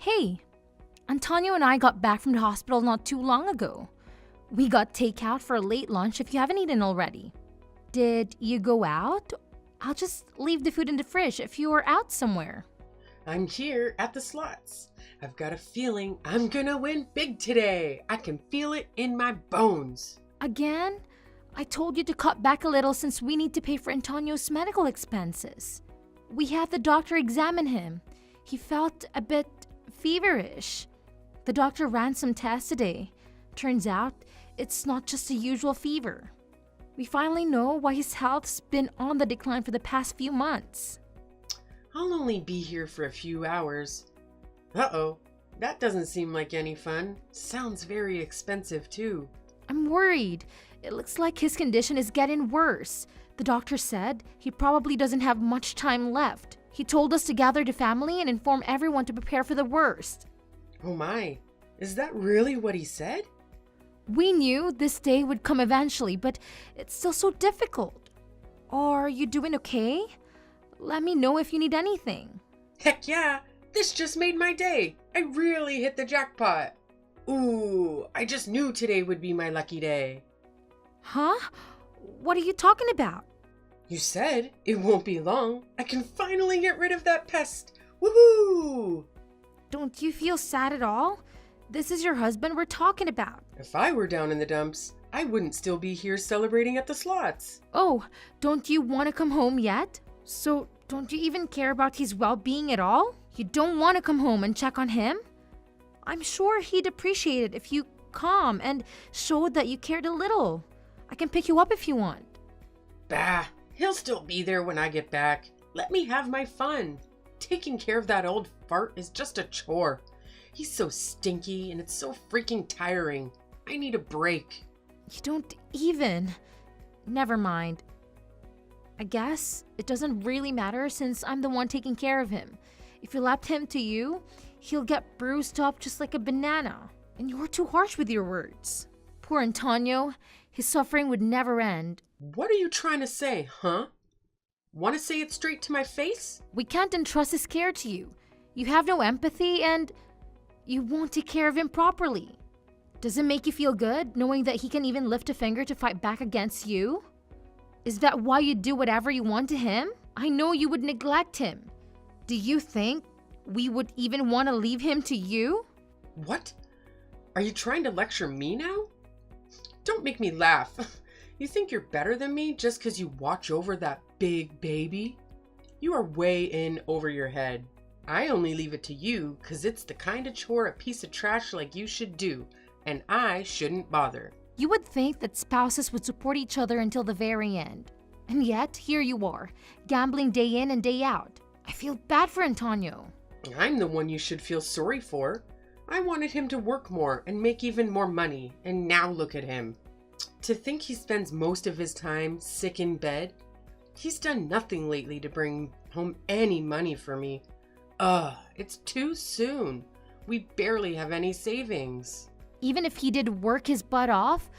Hey, Antonio and I got back from the hospital not too long ago. We got takeout for a late lunch if you haven't eaten already. Did you go out? I'll just leave the food in the fridge if you are out somewhere. I'm here at the slots. I've got a feeling I'm gonna win big today. I can feel it in my bones. Again? I told you to cut back a little since we need to pay for Antonio's medical expenses. We had the doctor examine him. He felt a bit feverish. The doctor ran some tests today. Turns out, it's not just a usual fever. We finally know why his health's been on the decline for the past few months. I'll only be here for a few hours. Uh-oh, that doesn't seem like any fun. Sounds very expensive too. I'm worried. It looks like his condition is getting worse. The doctor said he probably doesn't have much time left. He told us to gather the family and inform everyone to prepare for the worst. Oh my, is that really what he said? We knew this day would come eventually, but it's still so difficult. Are you doing okay? Let me know if you need anything. Heck yeah, this just made my day. I really hit the jackpot. Ooh, I just knew today would be my lucky day. Huh? What are you talking about? You said it won't be long. I can finally get rid of that pest. Woohoo! Don't you feel sad at all? This is your husband we're talking about. If I were down in the dumps, I wouldn't still be here celebrating at the slots. Oh, don't you want to come home yet? So, don't you even care about his well-being at all? You don't want to come home and check on him? I'm sure he'd appreciate it if you come and showed that you cared a little. I can pick you up if you want. Bah, he'll still be there when I get back. Let me have my fun. Taking care of that old fart is just a chore. He's so stinky and it's so freaking tiring. I need a break. You don't even. Never mind. I guess it doesn't really matter since I'm the one taking care of him. If you left him to you, he'll get bruised up just like a banana. And you're too harsh with your words. Poor Antonio, his suffering would never end. What are you trying to say, huh? Want to say it straight to my face? We can't entrust his care to you. You have no empathy and you won't take care of him properly. Does it make you feel good knowing that he can even lift a finger to fight back against you? Is that why you do whatever you want to him? I know you would neglect him. Do you think we would even want to leave him to you? What? Are you trying to lecture me now? Don't make me laugh. You think you're better than me just because you watch over that big baby? You are way in over your head. I only leave it to you because it's the kind of chore a piece of trash like you should do, and I shouldn't bother. You would think that spouses would support each other until the very end. And yet, here you are, gambling day in and day out. I feel bad for Antonio. I'm the one you should feel sorry for. I wanted him to work more and make even more money, and now look at him. To think he spends most of his time sick in bed. He's done nothing lately to bring home any money for me. It's too soon. We barely have any savings. Even if he did work his butt off,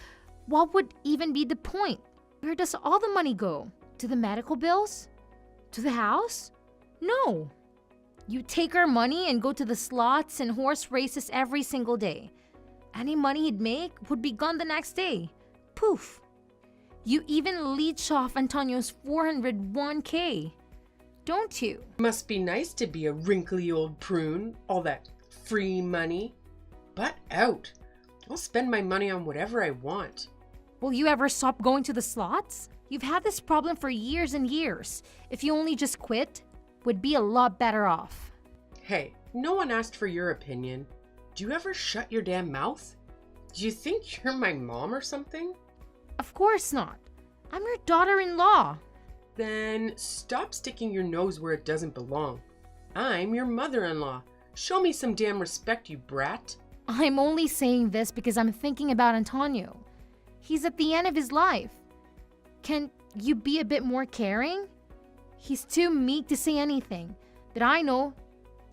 what would even be the point? Where does all the money go? To the medical bills? To the house? No. You take our money and go to the slots and horse races every single day. Any money he'd make would be gone the next day. Poof. You even leech off Antonio's 401k. Don't you? Must be nice to be a wrinkly old prune. All that free money. Butt out. I'll spend my money on whatever I want. Will you ever stop going to the slots? You've had this problem for years and years. If you only just quit, would be a lot better off. Hey, no one asked for your opinion. Do you ever shut your damn mouth? Do you think you're my mom or something? Of course not. I'm your daughter-in-law. Then stop sticking your nose where it doesn't belong. I'm your mother-in-law. Show me some damn respect, you brat. I'm only saying this because I'm thinking about Antonio. He's at the end of his life. Can you be a bit more caring? He's too meek to say anything, but I know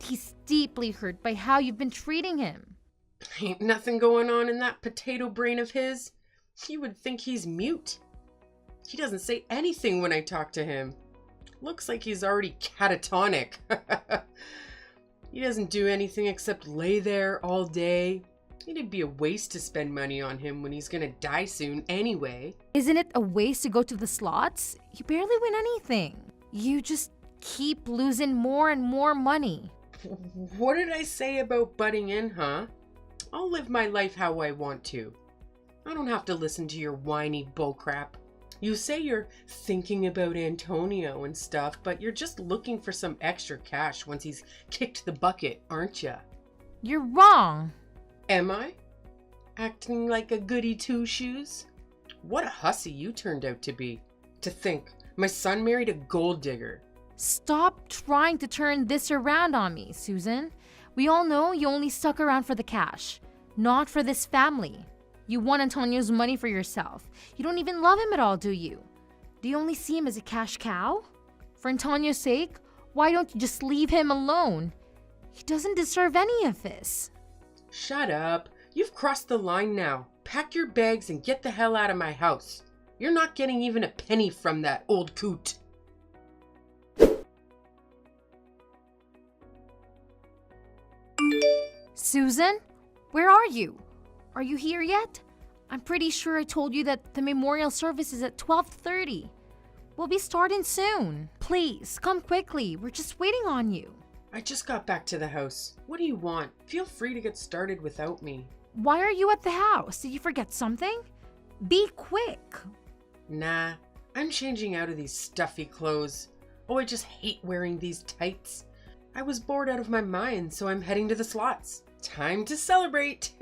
he's deeply hurt by how you've been treating him. Ain't nothing going on in that potato brain of his. You would think he's mute. He doesn't say anything when I talk to him. Looks like he's already catatonic. He doesn't do anything except lay there all day. It'd be a waste to spend money on him when he's gonna die soon anyway. Isn't it a waste to go to the slots? You barely win anything. You just keep losing more and more money. What did I say about butting in, huh? I'll live my life how I want to. I don't have to listen to your whiny bullcrap. You say you're thinking about Antonio and stuff, but you're just looking for some extra cash once he's kicked the bucket, aren't ya? You're wrong. Am I? Acting like a goody two-shoes? What a hussy you turned out to be. To think, my son married a gold digger. Stop trying to turn this around on me, Susan. We all know you only stuck around for the cash, not for this family. You want Antonio's money for yourself. You don't even love him at all, do you? Do you only see him as a cash cow? For Antonio's sake, why don't you just leave him alone? He doesn't deserve any of this. Shut up. You've crossed the line now. Pack your bags and get the hell out of my house. You're not getting even a penny from that old coot. Susan, where are you? Are you here yet? I'm pretty sure I told you that the memorial service is at 12:30. We'll be starting soon. Please, come quickly. We're just waiting on you. I just got back to the house. What do you want? Feel free to get started without me. Why are you at the house? Did you forget something? Be quick. Nah, I'm changing out of these stuffy clothes. Oh, I just hate wearing these tights. I was bored out of my mind, so I'm heading to the slots. Time to celebrate!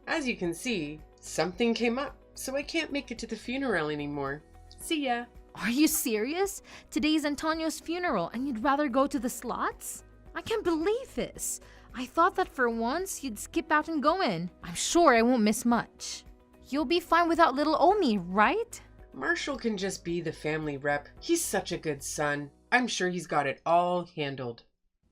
As you can see, something came up, so I can't make it to the funeral anymore. See ya! Are you serious? Today's Antonio's funeral and you'd rather go to the slots? I can't believe this. I thought that for once you'd skip out and go in. I'm sure I won't miss much. You'll be fine without little Omi, right? Marshall can just be the family rep. He's such a good son. I'm sure he's got it all handled.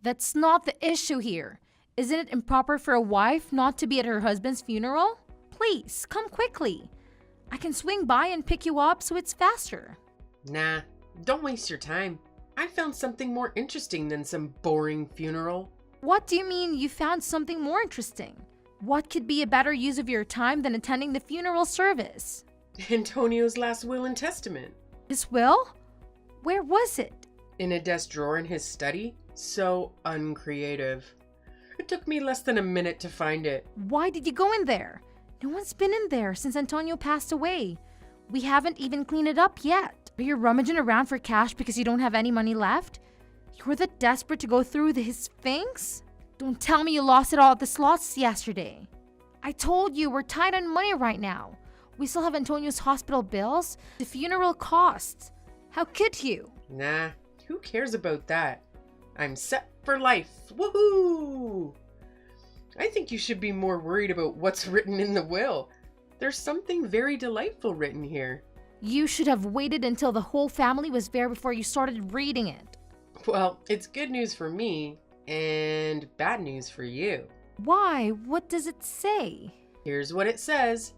That's not the issue here. Isn't it improper for a wife not to be at her husband's funeral? Please, come quickly. I can swing by and pick you up so it's faster. Nah, don't waste your time. I found something more interesting than some boring funeral. What do you mean you found something more interesting? What could be a better use of your time than attending the funeral service? Antonio's last will and testament. His will? Where was it? In a desk drawer in his study. So uncreative. It took me less than a minute to find it. Why did you go in there? No one's been in there since Antonio passed away. We haven't even cleaned it up yet. Are you rummaging around for cash because you don't have any money left? You were that desperate to go through his things? Don't tell me you lost it all at the slots yesterday. I told you we're tight on money right now. We still have Antonio's hospital bills, the funeral costs. How could you? Nah, who cares about that? I'm set for life. Woohoo! I think you should be more worried about what's written in the will. There's something very delightful written here. You should have waited until the whole family was there before you started reading it. Well, it's good news for me and bad news for you. Why? What does it say? Here's what it says.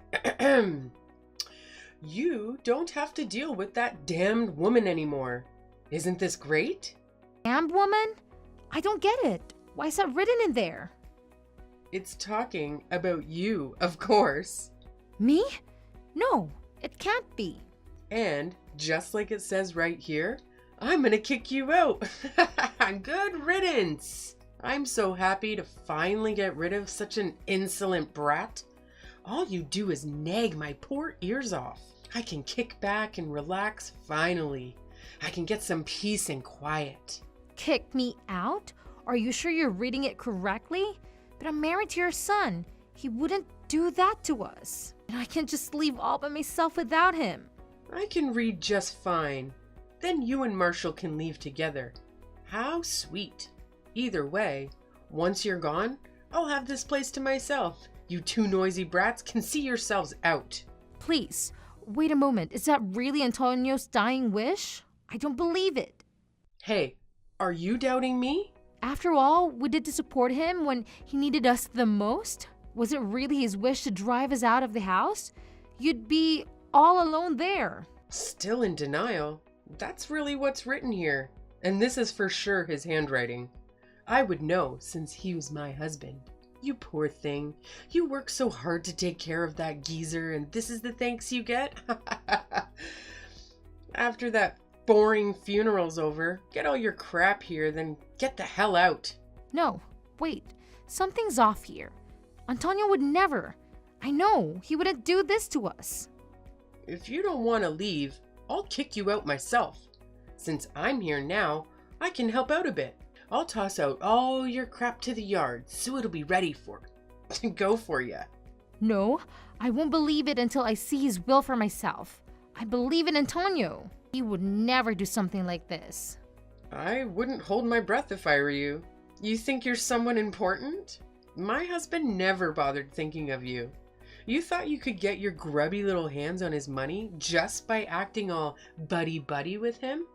You don't have to deal with that damned woman anymore. Isn't this great? Damned woman? I don't get it. Why is that written in there? It's talking about you, of course. Me? No, it can't be. And just like it says right here, I'm gonna kick you out. Good riddance. I'm so happy to finally get rid of such an insolent brat. All you do is nag my poor ears off. I can kick back and relax finally. I can get some peace and quiet. Kick me out? Are you sure you're reading it correctly? But I'm married to your son. He wouldn't do that to us. And I can't just leave all by myself without him. I can read just fine. Then you and Marshall can leave together. How sweet. Either way, once you're gone, I'll have this place to myself. You two noisy brats can see yourselves out. Please, wait a moment. Is that really Antonio's dying wish? I don't believe it. Hey, are you doubting me? After all, we did to support him when he needed us the most. Was it really his wish to drive us out of the house? You'd be all alone there. Still in denial? That's really what's written here. And this is for sure his handwriting. I would know since he was my husband. You poor thing. You work so hard to take care of that geezer, and this is the thanks you get? After that boring funeral's over, get all your crap here, then get the hell out. No, wait. Something's off here. Antonio would never. I know, he wouldn't do this to us. If you don't want to leave, I'll kick you out myself. Since I'm here now, I can help out a bit. I'll toss out all your crap to the yard so it'll be ready to go for you. No, I won't believe it until I see his will for myself. I believe in Antonio. He would never do something like this. I wouldn't hold my breath if I were you. You think you're someone important? My husband never bothered thinking of you. You thought you could get your grubby little hands on his money just by acting all buddy-buddy with him?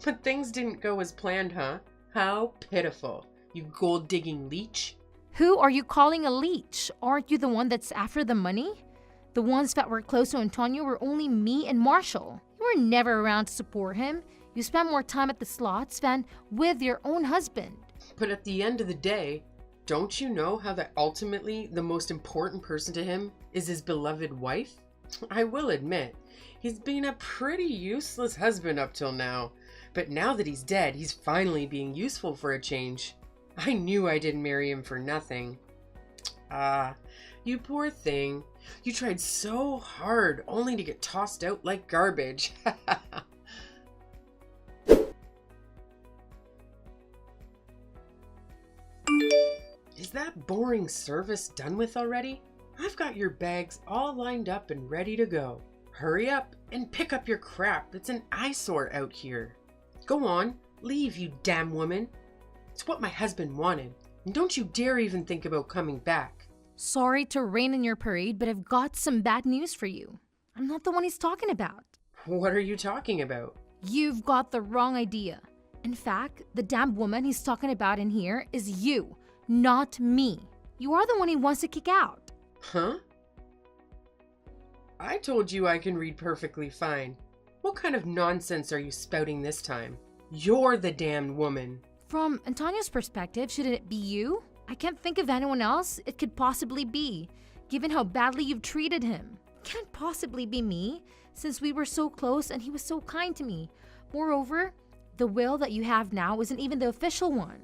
But things didn't go as planned, huh? How pitiful, you gold-digging leech. Who are you calling a leech? Aren't you the one that's after the money? The ones that were close to Antonio were only me and Marshall. You were never around to support him. You spent more time at the slots than with your own husband. But at the end of the day, don't you know how that ultimately the most important person to him is his beloved wife? I will admit, he's been a pretty useless husband up till now. But now that he's dead, he's finally being useful for a change. I knew I didn't marry him for nothing. Ah, you poor thing. You tried so hard only to get tossed out like garbage. Is that boring service done with already? I've got your bags all lined up and ready to go. Hurry up and pick up your crap. It's an eyesore out here. Go on, leave, you damn woman. It's what my husband wanted. And don't you dare even think about coming back. Sorry to rain in your parade, but I've got some bad news for you. I'm not the one he's talking about. What are you talking about? You've got the wrong idea. In fact, the damn woman he's talking about in here is you, not me. You are the one he wants to kick out. Huh? I told you I can read perfectly fine. What kind of nonsense are you spouting this time? You're the damned woman. From Antonio's perspective, shouldn't it be you? I can't think of anyone else it could possibly be, given how badly you've treated him. It can't possibly be me, since we were so close and he was so kind to me. Moreover, the will that you have now isn't even the official one.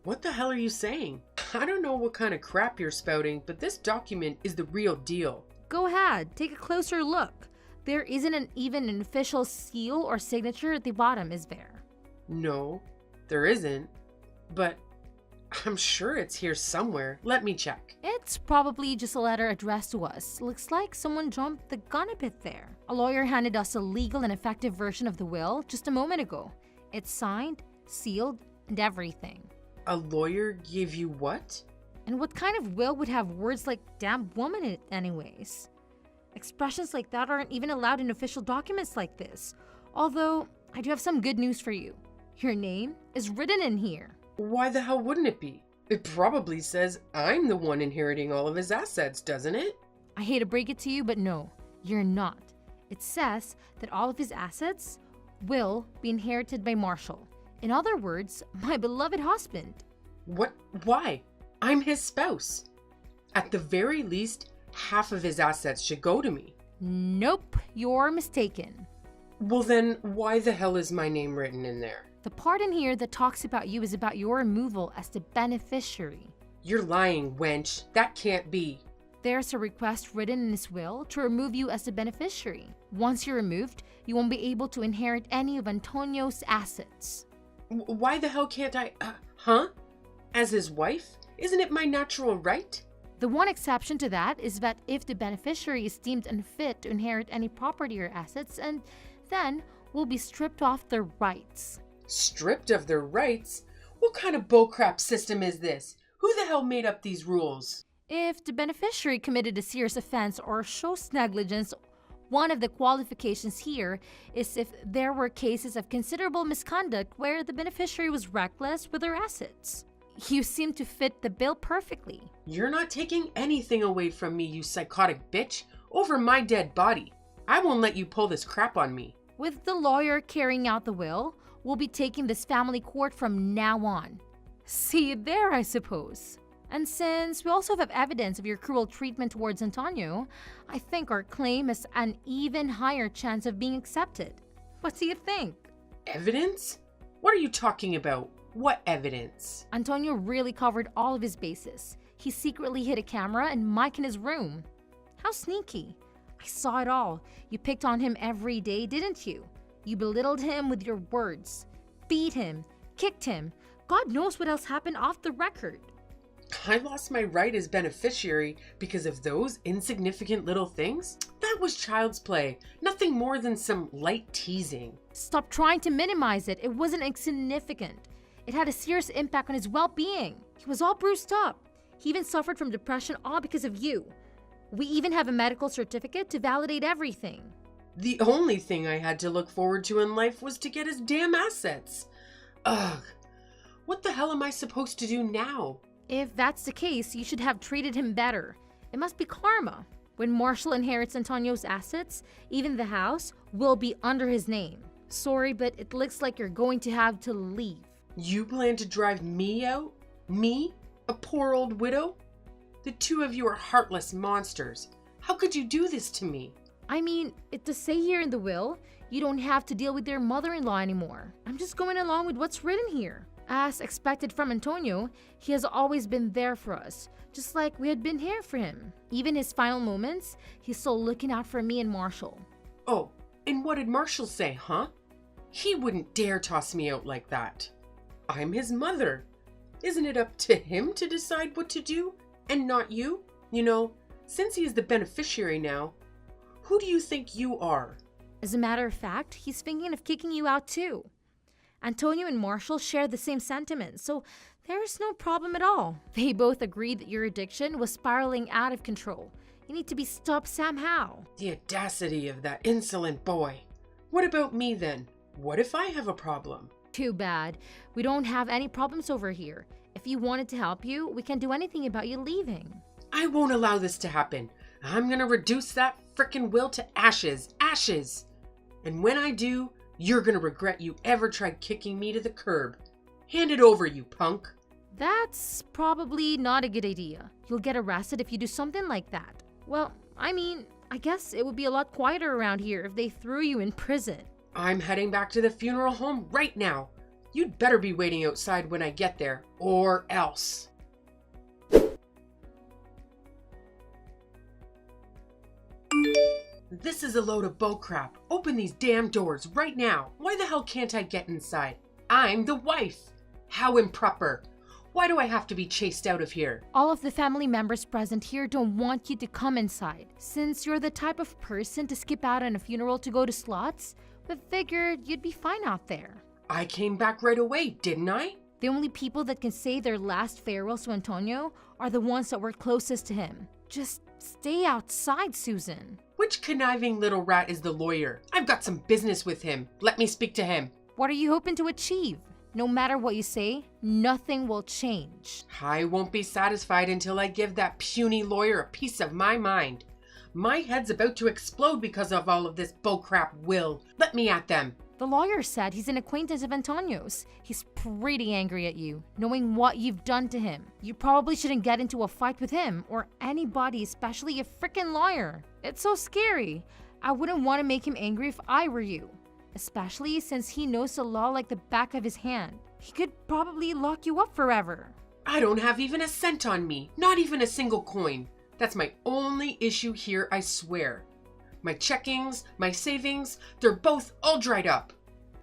What the hell are you saying? I don't know what kind of crap you're spouting, but this document is the real deal. Go ahead, take a closer look. There isn't even an official seal or signature at the bottom, is there? No, there isn't. But I'm sure it's here somewhere. Let me check. It's probably just a letter addressed to us. Looks like someone jumped the gun a bit there. A lawyer handed us a legal and effective version of the will just a moment ago. It's signed, sealed, and everything. A lawyer gave you what? And what kind of will would have words like damn woman in it anyways? Expressions like that aren't even allowed in official documents like this. Although, I do have some good news for you. Your name is written in here. Why the hell wouldn't it be? It probably says I'm the one inheriting all of his assets, doesn't it? I hate to break it to you, but no, you're not. It says that all of his assets will be inherited by Marshall. In other words, my beloved husband. What? Why? I'm his spouse. At the very least, half of his assets should go to me. Nope, you're mistaken. Well then, why the hell is my name written in there? The part in here that talks about you is about your removal as the beneficiary. You're lying, wench. That can't be. There's a request written in his will to remove you as the beneficiary. Once you're removed, you won't be able to inherit any of Antonio's assets. Why the hell can't I, huh? As his wife? Isn't it my natural right? The one exception to that is that if the beneficiary is deemed unfit to inherit any property or assets, and then will be stripped off their rights. Stripped of their rights? What kind of bullcrap system is this? Who the hell made up these rules? If the beneficiary committed a serious offense or shows negligence, one of the qualifications here is if there were cases of considerable misconduct where the beneficiary was reckless with their assets. You seem to fit the bill perfectly. You're not taking anything away from me, you psychotic bitch, over my dead body. I won't let you pull this crap on me. With the lawyer carrying out the will, we'll be taking this family court from now on. See there, I suppose. And since we also have evidence of your cruel treatment towards Antonio, I think our claim has an even higher chance of being accepted. What do you think? Evidence? What are you talking about? What evidence? Antonio really covered all of his bases. He secretly hid a camera and mic in his room. How sneaky. I saw it all. You picked on him every day, didn't you? You belittled him with your words. Beat him. Kicked him. God knows what else happened off the record. I lost my right as beneficiary because of those insignificant little things? That was child's play. Nothing more than some light teasing. Stop trying to minimize it. It wasn't insignificant. It had a serious impact on his well-being. He was all bruised up. He even suffered from depression, all because of you. We even have a medical certificate to validate everything. The only thing I had to look forward to in life was to get his damn assets. Ugh. What the hell am I supposed to do now? If that's the case, you should have treated him better. It must be karma. When Marshall inherits Antonio's assets, even the house will be under his name. Sorry, but it looks like you're going to have to leave. You plan to drive me out? Me? A poor old widow? The two of you are heartless monsters. How could you do this to me? I mean, it does say here in the will, you don't have to deal with your mother-in-law anymore. I'm just going along with what's written here. As expected from Antonio, he has always been there for us, just like we had been here for him. Even his final moments, he's still looking out for me and Marshall. Oh, and what did Marshall say, huh? He wouldn't dare toss me out like that. I'm his mother. Isn't it up to him to decide what to do, and not you? You know, since he is the beneficiary now, who do you think you are? As a matter of fact, he's thinking of kicking you out too. Antonio and Marshall share the same sentiments, so there's no problem at all. They both agreed that your addiction was spiraling out of control. You need to be stopped somehow. The audacity of that insolent boy. What about me then? What if I have a problem? Too bad. We don't have any problems over here. If you wanted to help you, we can't do anything about you leaving. I won't allow this to happen. I'm gonna reduce that frickin' will to ashes. Ashes! And when I do, you're gonna regret you ever tried kicking me to the curb. Hand it over, you punk. That's probably not a good idea. You'll get arrested if you do something like that. Well, I mean, I guess it would be a lot quieter around here if they threw you in prison. I'm heading back to the funeral home right now. You'd better be waiting outside when I get there, or else. This is a load of bullcrap. Open these damn doors right now. Why the hell can't I get inside? I'm the wife. How improper. Why do I have to be chased out of here? All of the family members present here don't want you to come inside. Since you're the type of person to skip out on a funeral to go to slots, we figured you'd be fine out there. I came back right away, didn't I? The only people that can say their last farewells to Antonio are the ones that were closest to him. Just stay outside, Susan. Which conniving little rat is the lawyer? I've got some business with him. Let me speak to him. What are you hoping to achieve? No matter what you say, nothing will change. I won't be satisfied until I give that puny lawyer a piece of my mind. My head's about to explode because of all of this bullcrap will. Let me at them. The lawyer said he's an acquaintance of Antonio's. He's pretty angry at you, knowing what you've done to him. You probably shouldn't get into a fight with him or anybody, especially a freaking lawyer. It's so scary. I wouldn't want to make him angry if I were you, especially since he knows the law like the back of his hand. He could probably lock you up forever. I don't have even a cent on me, not even a single coin. That's my only issue here, I swear. My checkings, my savings, they're both all dried up.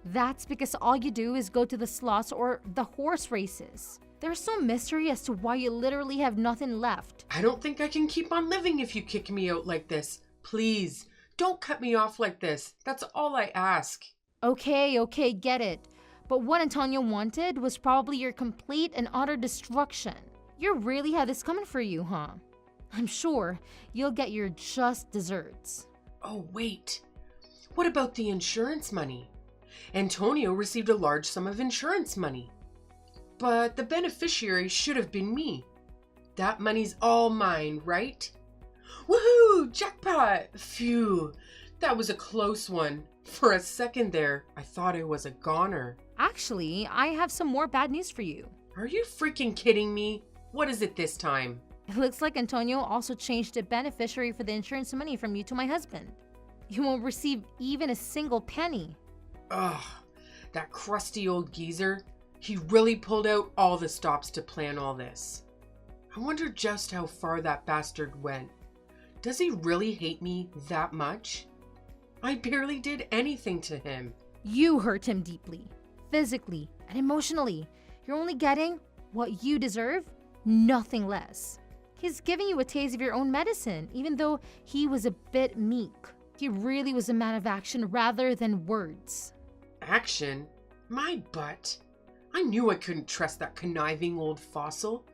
That's because all you do is go to the slots or the horse races. There's no mystery as to why you literally have nothing left. I don't think I can keep on living if you kick me out like this. Please, don't cut me off like this. That's all I ask. Okay, get it. But what Antonio wanted was probably your complete and utter destruction. You really had this coming for you, huh? I'm sure you'll get your just desserts. Oh, wait. What about the insurance money? Antonio received a large sum of insurance money. But the beneficiary should have been me. That money's all mine, right? Woohoo! Jackpot! Phew. That was a close one. For a second there, I thought I was a goner. Actually, I have some more bad news for you. Are you freaking kidding me? What is it this time? It looks like Antonio also changed the beneficiary for the insurance money from you to my husband. You won't receive even a single penny. Ugh, that crusty old geezer. He really pulled out all the stops to plan all this. I wonder just how far that bastard went. Does he really hate me that much? I barely did anything to him. You hurt him deeply, physically and emotionally. You're only getting what you deserve, nothing less. He's giving you a taste of your own medicine, even though he was a bit meek. He really was a man of action rather than words. Action? My butt. I knew I couldn't trust that conniving old fossil.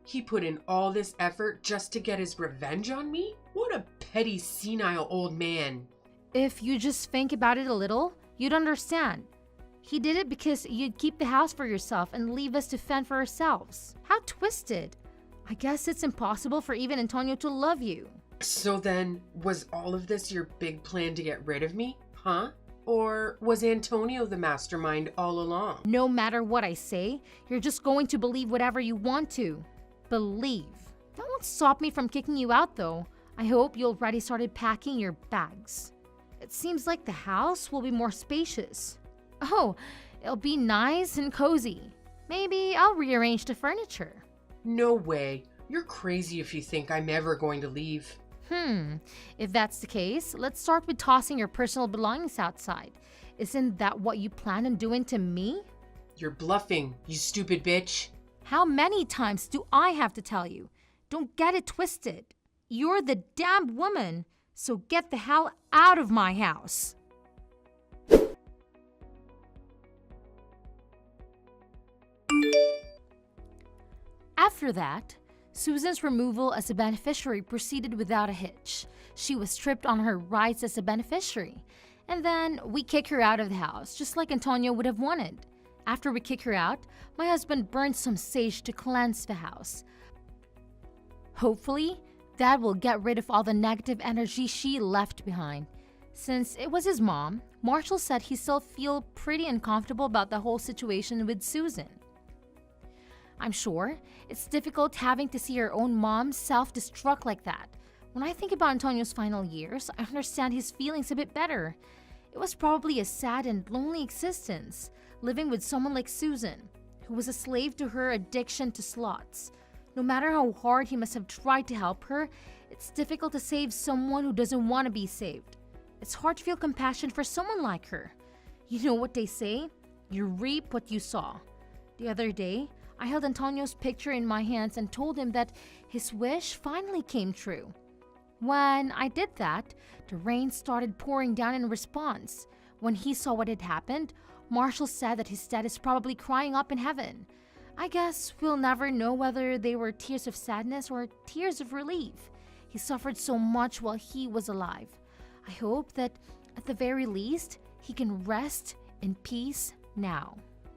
He put in all this effort just to get his revenge on me? What a petty, senile old man. If you just think about it a little, you'd understand. He did it because you'd keep the house for yourself and leave us to fend for ourselves. How twisted. I guess it's impossible for even Antonio to love you. So then, was all of this your big plan to get rid of me? Huh? Or was Antonio the mastermind all along? No matter what I say, you're just going to believe whatever you want to. Believe. That won't stop me from kicking you out though. I hope you already started packing your bags. It seems like the house will be more spacious. Oh, it'll be nice and cozy. Maybe I'll rearrange the furniture. No way. You're crazy if you think I'm ever going to leave. If that's the case, let's start with tossing your personal belongings outside. Isn't that what you plan on doing to me? You're bluffing, you stupid bitch. How many times do I have to tell you? Don't get it twisted. You're the damned woman, so get the hell out of my house. After that, Susan's removal as a beneficiary proceeded without a hitch. She was stripped on her rights as a beneficiary. And then we kick her out of the house, just like Antonio would have wanted. After we kick her out, my husband burned some sage to cleanse the house. Hopefully, that will get rid of all the negative energy she left behind. Since it was his mom, Marshall said he still feels pretty uncomfortable about the whole situation with Susan. I'm sure it's difficult having to see your own mom self-destruct like that. When I think about Antonio's final years, I understand his feelings a bit better. It was probably a sad and lonely existence, living with someone like Susan, who was a slave to her addiction to slots. No matter how hard he must have tried to help her, it's difficult to save someone who doesn't want to be saved. It's hard to feel compassion for someone like her. You know what they say? You reap what you sow. The other day, I held Antonio's picture in my hands and told him that his wish finally came true. When I did that, the rain started pouring down in response. When he saw what had happened, Marshall said that his dad is probably crying up in heaven. I guess we'll never know whether they were tears of sadness or tears of relief. He suffered so much while he was alive. I hope that, at the very least, he can rest in peace now.